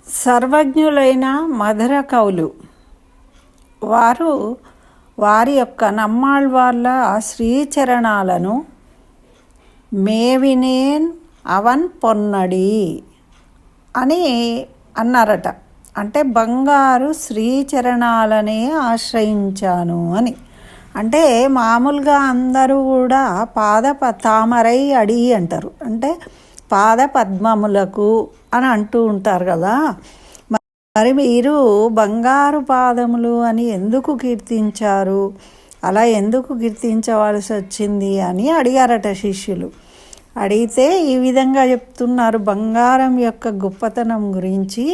సర్వజ్ఞులైన మధుర కవులు వారి యొక్క నమ్మాళ్వార్ల శ్రీచరణాలను మేవినేన్ అవన్ పొన్నడి అని అన్నారట. అంటే బంగారు శ్రీచరణాలనే ఆశ్రయించాను అని. అంటే మామూలుగా అందరూ కూడా తామరై అడి అంటారు, అంటే పాద పద్మములకు అని అంటూ ఉంటారు కదా. మరి మీరు బంగారు పాదములు అని ఎందుకు కీర్తించారు, అలా ఎందుకు కీర్తించవలసి వచ్చింది అని అడిగారట శిష్యులు. అడిగితే ఈ విధంగా చెప్తున్నారు బంగారం యొక్క గొప్పతనం గురించి.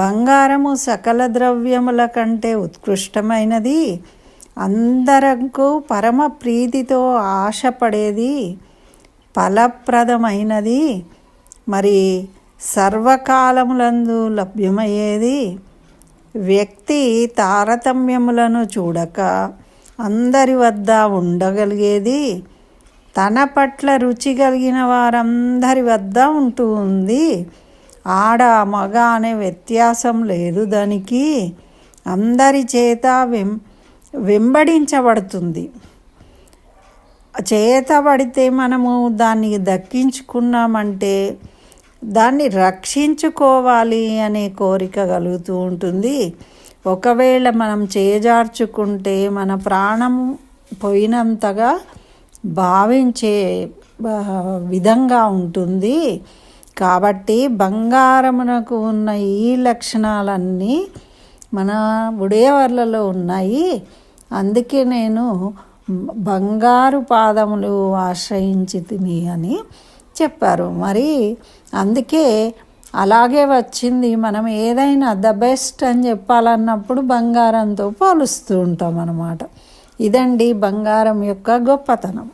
బంగారము సకల ద్రవ్యముల కంటే ఉత్కృష్టమైనది, అందరకు పరమ ప్రీతితో ఆశపడేది, ఫలప్రదమైనది, మరి సర్వకాలములందు లభ్యమయ్యేది, వ్యక్తి తారతమ్యములను చూడక అందరి వద్ద ఉండగలిగేది, తన పట్ల రుచి కలిగిన వారందరి వద్ద ఉంటూ ఉంది, ఆడ మగ అనే వ్యత్యాసం లేదు దానికి, అందరి చేత వెంబడించబడుతుంది. చేతబడితే మనము దాన్ని దక్కించుకున్నామంటే దాన్ని రక్షించుకోవాలి అనే కోరిక కలుగుతూ ఉంటుంది. ఒకవేళ మనం చేజార్చుకుంటే మన ప్రాణం పోయినంతగా భావించే విధంగా ఉంటుంది. కాబట్టి బంగారమునకు ఉన్న ఈ లక్షణాలన్నీ మన ఉడయవర్లలో ఉన్నాయి. అందుకే నేను బంగారు పాదములు ఆశ్రయించి తిని అని చెప్పారు. మరి అందుకే అలాగే వచ్చింది. మనం ఏదైనా ద బెస్ట్ అని చెప్పాలన్నప్పుడు బంగారంతో పోలుస్తూ ఉంటాం అన్నమాట. ఇదండి బంగారం యొక్క గొప్పతనం.